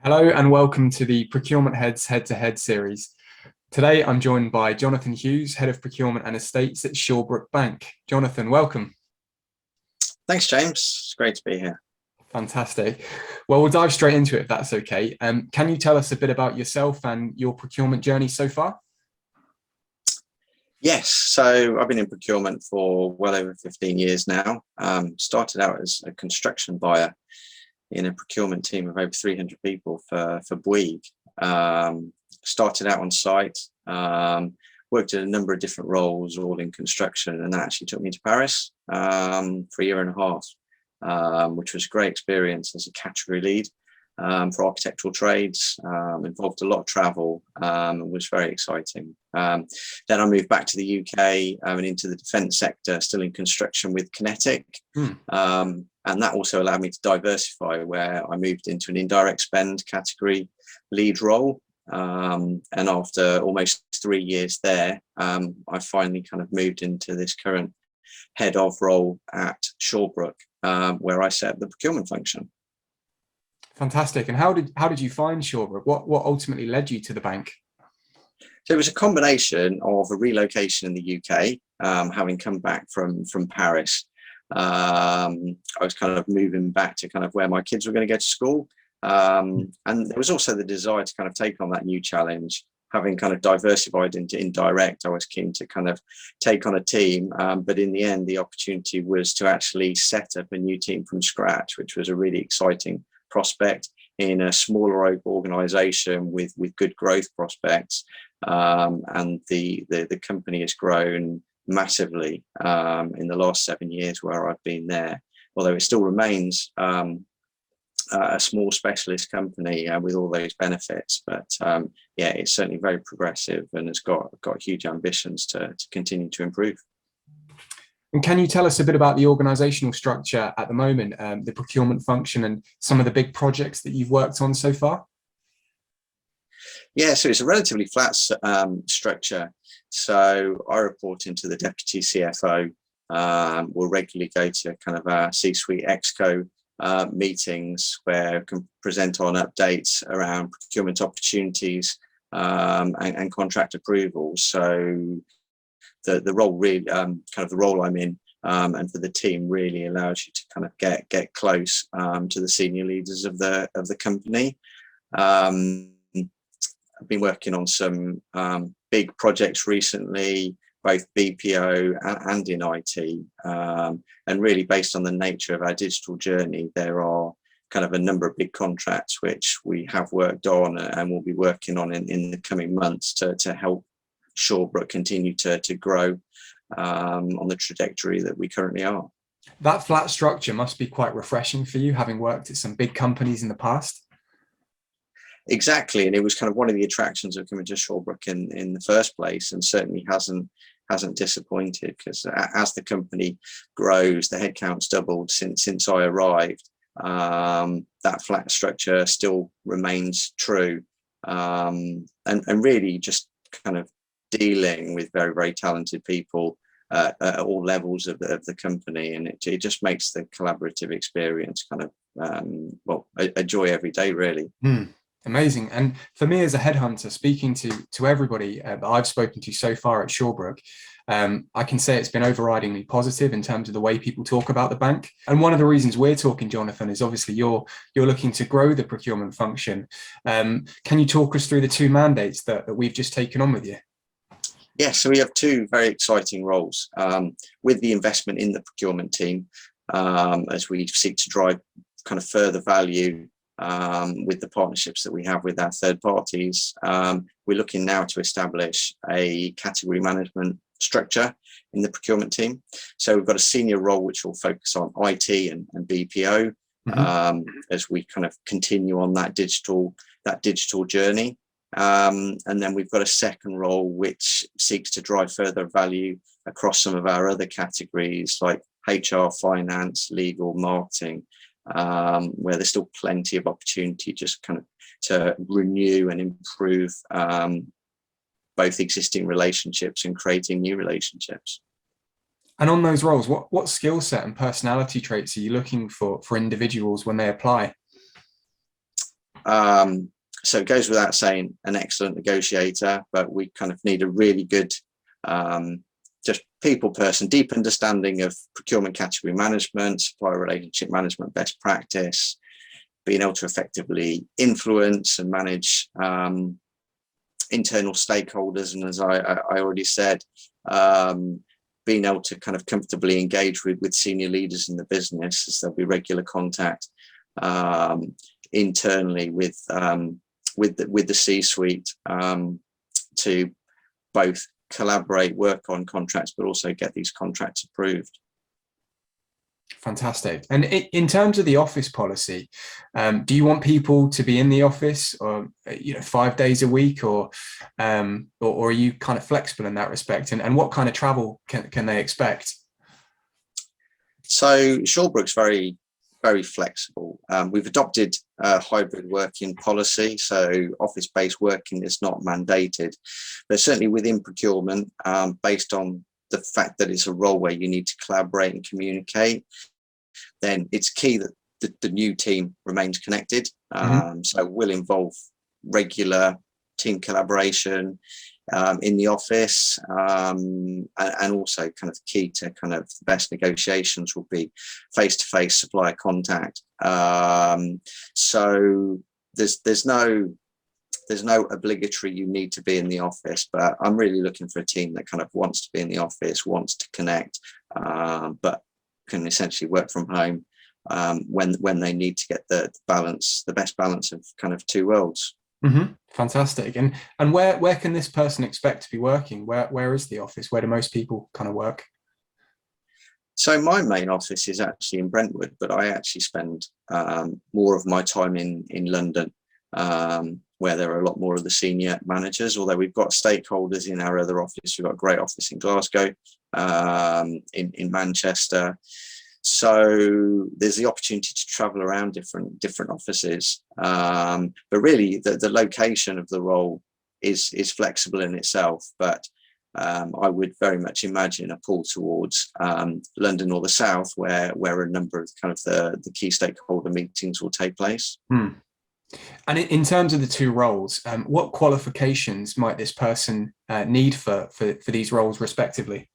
Hello and welcome to the Procurement Head's Head2Head series. Today I'm joined by Jonathan Hughes, Head of Procurement and Estates at Shawbrook Bank. Jonathan, welcome. Thanks, James. It's great to be here. Fantastic. Well, we'll dive straight into it if that's okay. Can you tell us a bit about yourself and your procurement journey so far? Yes, so I've been in procurement for well over 15 years now. Started out as a construction buyer in a procurement team of over 300 people for Bouygues. Started out on site, worked in a number of different roles, all in construction, and that actually took me to Paris for a year and a half, which was a great experience as a category lead for architectural trades. Involved a lot of travel, and was very exciting. Then I moved back to the UK and into the defence sector, still in construction with Kinetic. And that also allowed me to diversify, where I moved into an indirect spend category lead role. And after almost 3 years there, I finally kind of moved into this current head of role at Shawbrook, where I set up the procurement function. Fantastic. And how did you find Shawbrook? What ultimately led you to the bank? So it was a combination of a relocation in the UK, having come back from Paris. I was kind of moving back to kind of where my kids were going to go to school. And there was also the desire to kind of take on that new challenge. Having kind of diversified into indirect, I was keen to kind of take on a team. But in the end, the opportunity was to actually set up a new team from scratch, which was a really exciting prospect in a smaller organization with good growth prospects. And the company has grown massively in the last 7 years where I've been there, although it still remains a small specialist company with all those benefits. But yeah, it's certainly very progressive and has got huge ambitions to continue to improve. And can you tell us a bit about the organizational structure at the moment, the procurement function, and some of the big projects that you've worked on so far? Yeah, so it's a relatively flat structure. So I report into the deputy CFO. We'll regularly go to kind of our C-suite exco meetings where we can present on updates around procurement opportunities and contract approvals. So the role really, kind of the role I'm in, and for the team, really allows you to kind of get close to the senior leaders of the company. I've been working on some big projects recently, both BPO and in IT, and really based on the nature of our digital journey, there are kind of a number of big contracts which we have worked on and will be working on in the coming months to help Shawbrook continue to grow on the trajectory that we currently are. That flat structure must be quite refreshing for you, having worked at some big companies in the past. Exactly, and it was kind of one of the attractions of coming to Shawbrook in the first place, and certainly hasn't disappointed, because as the company grows, the headcount's doubled since I arrived. That flat structure still remains true, and really just kind of dealing with very, very talented people at all levels of the company, and it just makes the collaborative experience kind of well, a joy every day, really. Amazing. And for me as a headhunter, speaking to everybody that I've spoken to so far at Shawbrook, I can say it's been overridingly positive in terms of the way people talk about the bank. And one of the reasons we're talking, Jonathan, is obviously you're looking to grow the procurement function. Can you talk us through the two mandates that we've just taken on with you? Yes, so we have two very exciting roles with the investment in the procurement team as we seek to drive kind of further value with the partnerships that we have with our third parties. We're looking now to establish a category management structure in the procurement team. So we've got a senior role which will focus on IT and BPO as we kind of continue on that digital journey. And then we've got a second role which seeks to drive further value across some of our other categories like HR, finance, legal, marketing, where there's still plenty of opportunity just kind of to renew and improve both existing relationships and creating new relationships. And on those roles, what skill set and personality traits are you looking for individuals when they apply? So it goes without saying, an excellent negotiator, but we kind of need a really good just people person, deep understanding of procurement category management, supplier relationship management, best practice, being able to effectively influence and manage internal stakeholders. And as I already said, being able to kind of comfortably engage with senior leaders in the business, as there'll be regular contact internally with the C-suite to both collaborate, work on contracts, but also get these contracts approved. Fantastic. And in terms of the office policy, do you want people to be in the office, or 5 days a week, or are you kind of flexible in that respect? And what kind of travel can they expect? So Shawbrook's very, very flexible. We've adopted a hybrid working policy, so office-based working is not mandated, but certainly within procurement, based on the fact that it's a role where you need to collaborate and communicate, then it's key that the new team remains connected. So we'll involve regular team collaboration in the office, and also kind of key to kind of the best negotiations will be face-to-face supplier contact. So there's no obligatory you need to be in the office, but I'm really looking for a team that kind of wants to be in the office, wants to connect, but can essentially work from home when they need to get the best balance of kind of two worlds. Fantastic. And where can this person expect to be working? Where is the office? Where do most people kind of work? So my main office is actually in Brentwood, but I actually spend more of my time in London, where there are a lot more of the senior managers, although we've got stakeholders in our other office. We've got a great office in Glasgow, in Manchester. So there's the opportunity to travel around different offices. But really the location of the role is flexible in itself. But I would very much imagine a pull towards London or the South, where a number of kind of the key stakeholder meetings will take place. And in terms of the two roles, what qualifications might this person need for these roles respectively?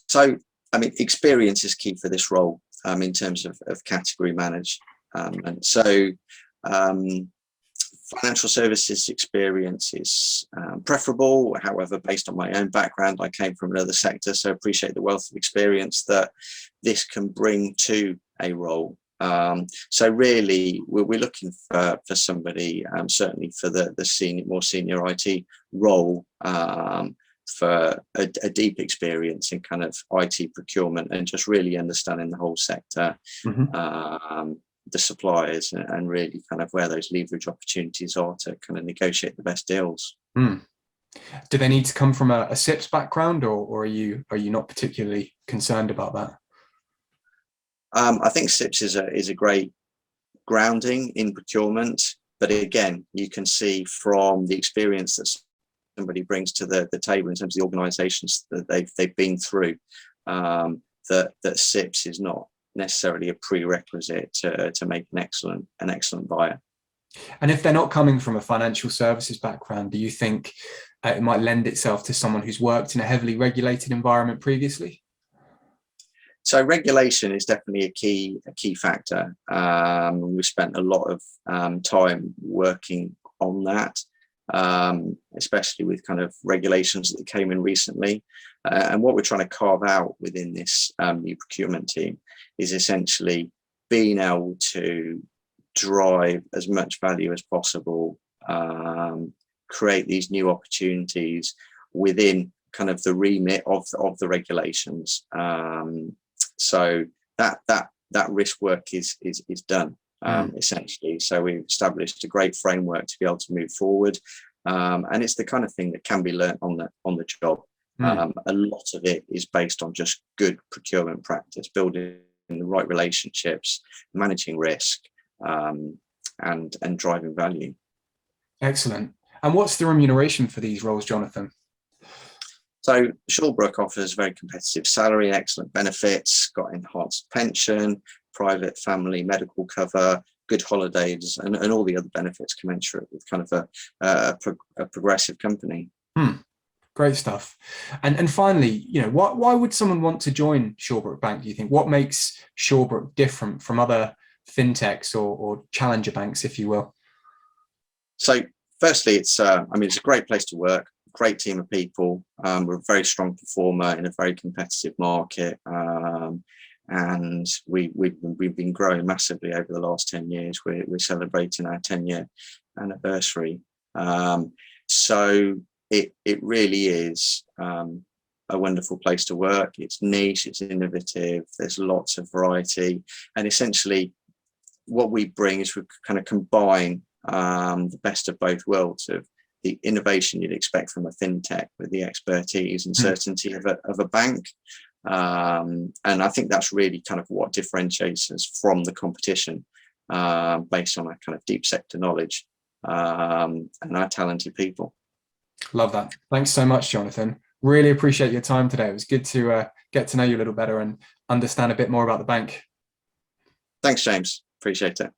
So, I mean, experience is key for this role in terms of category manage. And so financial services experience is preferable. However, based on my own background, I came from another sector, so appreciate the wealth of experience that this can bring to a role. So really, we're looking for somebody, certainly for the more senior IT role, for a deep experience in kind of IT procurement and just really understanding the whole sector, the suppliers, and really kind of where those leverage opportunities are to kind of negotiate the best deals. Do they need to come from a SIPS background, or are you not particularly concerned about that? I think SIPS is a great grounding in procurement, but again, you can see from the experience that somebody brings to the table in terms of the organisations that they've been through, that SIPS is not necessarily a prerequisite to make an excellent buyer. And if they're not coming from a financial services background, do you think it might lend itself to someone who's worked in a heavily regulated environment previously? So regulation is definitely a key factor. We spent a lot of time working on that, especially with kind of regulations that came in recently. And what we're trying to carve out within this new procurement team is essentially being able to drive as much value as possible, create these new opportunities within kind of the remit of the regulations. So that risk work is done, essentially. So we've established a great framework to be able to move forward, and it's the kind of thing that can be learnt on the job. A lot of it is based on just good procurement practice, building the right relationships, managing risk, and driving value. Excellent. And what's the remuneration for these roles, Jonathan? So Shawbrook offers very competitive salary, excellent benefits, got enhanced pension, private family medical cover, good holidays, and all the other benefits commensurate with kind of a progressive company. Great stuff. And finally, why would someone want to join Shawbrook Bank, do you think? What makes Shawbrook different from other fintechs or challenger banks, if you will? So firstly, it's a great place to work, great team of people. We're a very strong performer in a very competitive market. And we've been growing massively over the last 10 years. We're celebrating our 10-year anniversary. So it really is a wonderful place to work. It's niche, it's innovative, there's lots of variety. And essentially what we bring is we kind of combine the best of both worlds, of the innovation you'd expect from a fintech with the expertise and certainty of a bank. And I think that's really kind of what differentiates us from the competition, based on our kind of deep sector knowledge and our talented people. Love that. Thanks so much, Jonathan. Really appreciate your time today. It was good to get to know you a little better and understand a bit more about the bank. Thanks, James. Appreciate it.